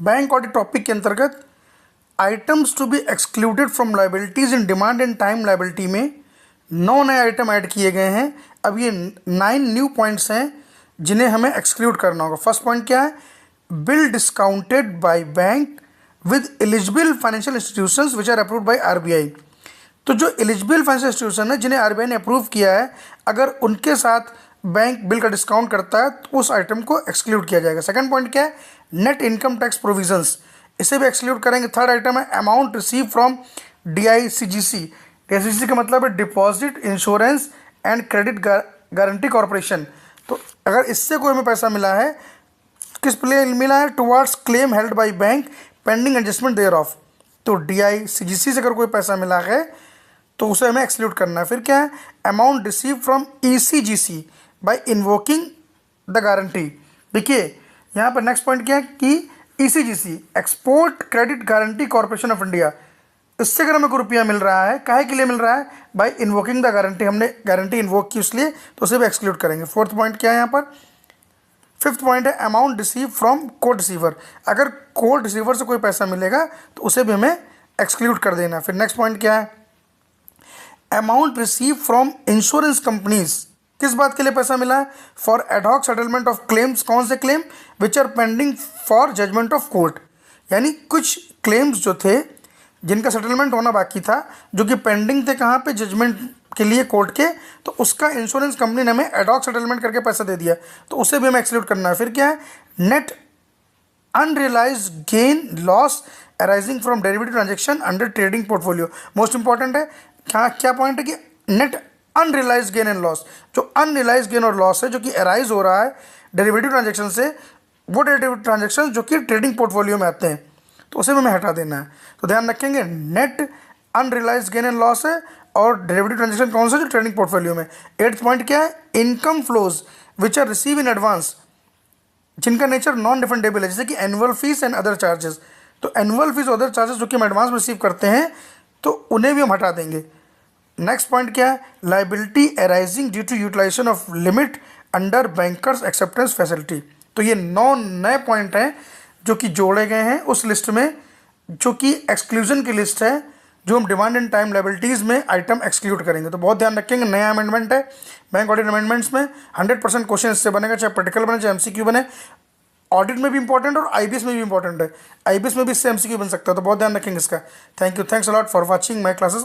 Bank audit topic के अंतर्गत items to be excluded from liabilities in demand and time liability में 9 नए item add किए गए हैं। अब ये 9 न्यू पॉइंट्स हैं जिन्हें हमें एक्सक्लूड करना होगा। फर्स्ट पॉइंट क्या है? Bill discounted by bank with eligible financial institutions which are approved by RBI. तो जो एलिजिबल फाइनेंशियल इंस्टीट्यूशन है जिन्हें आरबीआई ने अप्रूव किया है, अगर उनके साथ बैंक बिल का डिस्काउंट करता है तो उस आइटम को एक्सक्लूड किया जाएगा। सेकंड पॉइंट क्या है? नेट इनकम टैक्स प्रोविजंस, इसे भी एक्सक्लूड करेंगे। थर्ड आइटम है amount receive from DICGC. DICGC का मतलब है deposit insurance and credit guarantee corporation. तो अगर इससे कोई हमें पैसा मिला है, किस लिए मिला है? Towards claim held by bank pending adjustment thereof. तो डीआईसीजीसी से अगर कोई पैसा मिला है तो उसे हमें एक्सक्लूड करना है। फिर क्या है? Amount receive from ECGC by invoking the guarantee. देखिए यहाँ पर नेक्स्ट पॉइंट क्या है कि ECGC export credit guarantee corporation of India, इससे अगर हमें कोई रुपया मिल रहा है, काहे के लिए मिल रहा है? बाय इन्वोकिंग द गारंटी, हमने गारंटी इन्वोक की इसलिए, तो उसे भी एक्सक्लूड करेंगे। फोर्थ पॉइंट क्या है यहाँ पर? फिफ्थ पॉइंट है amount receive from court receiver. अगर कोर्ट रिसीवर से कोई पैसा मिलेगा तो उसे भी हमें एक्सक्लूड कर देना। फिर नेक्स्ट पॉइंट क्या है? Amount receive from insurance companies, किस बात के लिए पैसा मिला है? For ad hoc settlement of claims. कौन से claim? Which are pending for judgment of court. यानी कुछ क्लेम्स जो थे जिनका सेटलमेंट होना बाकी था, जो कि पेंडिंग थे कहाँ पे? जजमेंट के लिए कोर्ट के, तो उसका इंश्योरेंस कंपनी ने हमें एडहॉक सेटलमेंट करके पैसा दे दिया, तो उसे भी हमें एक्सक्लूड करना है। फिर क्या है? Net unrealised gain loss arising from derivative transaction under trading portfolio. Most important है, क्या पॉइंट है कि net unrealise gain and loss, जो अनरियलाइज गेन और लॉस है जो कि अराइज हो रहा है डेरिवेटिव ट्रांजेक्शन से, वो डेरिवेटिव ट्रांजेक्शन जो कि ट्रेडिंग पोर्टफोलियो में आते हैं, तो उसे भी हमें हटा देना है। तो ध्यान रखेंगे, net unrealise gain and loss है और डेरिवेटिव ट्रांजेक्शन कौन सा? जो ट्रेडिंग पोर्टफोलियो में। एट्थ पॉइंट क्या है? Income flows which are receive in advance, जिनका नेचर नॉन रिफंडेबल है, जैसे कि annual fees and other charges. तो एनुअल फीस और अदर चार्जेस जो कि हम एडवांस में रिसीव करते हैं, तो उन्हें भी हम हटा देंगे। नेक्स्ट पॉइंट क्या है? Liability arising due to utilisation of limit under bankers acceptance facility. तो ये 9 नए पॉइंट हैं जो कि जोड़े गए हैं उस लिस्ट में, जो कि एक्सक्लूजन की लिस्ट है, जो हम डिमांड एंड टाइम लाइबिलिटीज़ में आइटम एक्सक्लूड करेंगे। तो बहुत ध्यान रखेंगे, नया अमेंडमेंट है बैंक ऑडिट अमेंडमेंट्स में। 100% क्वेश्चन इससे बनेगा, चाहे प्रैक्टिकल बने चाहे एमसीक्यू बने। ऑडिट में भी इंपॉर्टेंट और आईबीएस में भी इंपॉर्टेंट है, आईबीएस में भी इससे एमसीक्यू बन सकता है, तो बहुत ध्यान रखेंगे इसका। Thank you, thanks a lot for watching my classes.